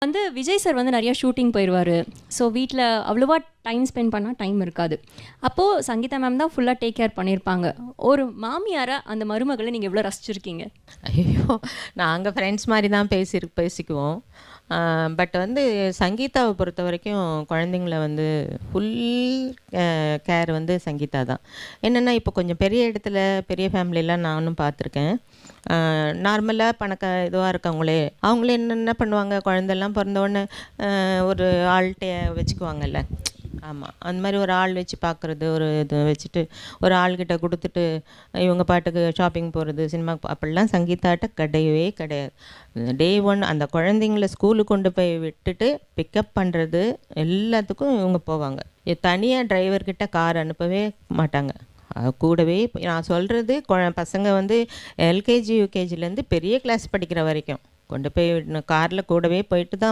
வந்து விஜய் சார் வந்து நிறைய ஷூட்டிங் போயிடுவார். ஸோ வீட்டில் அவ்வளோவா டைம் ஸ்பெண்ட் பண்ணால் டைம் இருக்காது. அப்போது சங்கீதா மேம் தான் ஃபுல்லாக டேக் கேர் பண்ணியிருப்பாங்க. ஒரு மாமியாராக அந்த மருமகளை நீங்கள் எவ்வளோ ரசிச்சிருக்கீங்க? ஐயோ, நாங்கள் ஃப்ரெண்ட்ஸ் மாதிரி தான் பேசிக்குவோம். பட் வந்து சங்கீதாவை பொறுத்த வரைக்கும் குழந்தைங்கள வந்து ஃபுல் கேர் வந்து சங்கீதா தான். என்னென்னா இப்போ கொஞ்சம் பெரிய இடத்துல பெரிய ஃபேமிலியெலாம் நானும் பார்த்துருக்கேன். நார்மலாக இதுவாக இருக்கவங்களே அவங்களே என்ன பண்ணுவாங்க, குழந்தெல்லாம் பிறந்தவுடனே ஒரு ஆள்கிட்ட வச்சுக்குவாங்கல்ல. ஆமாம், அந்த மாதிரி ஒரு ஆள் வச்சு பார்க்குறது, ஒரு இது வச்சுட்டு ஒரு ஆள்கிட்ட கொடுத்துட்டு இவங்க பாட்டுக்கு ஷாப்பிங் போகிறது, சினிமாக்கு அப்படிலாம் சங்கீதாட்ட கிடையவே கிடையாது. டே 1 அந்த குழந்தைங்கள ஸ்கூலுக்கு கொண்டு போய் விட்டுட்டு பிக்கப் பண்ணுறது எல்லாத்துக்கும் இவங்க போவாங்க. தனியாக டிரைவர்கிட்ட கார் அனுப்பவே மாட்டாங்க. கூடவே நான் சொல்கிறது பசங்க வந்து எல்கேஜி யூகேஜிலேருந்து பெரிய கிளாஸ் படிக்கிற வரைக்கும் கொண்டு போய் காரில் கூடவே போயிட்டு தான்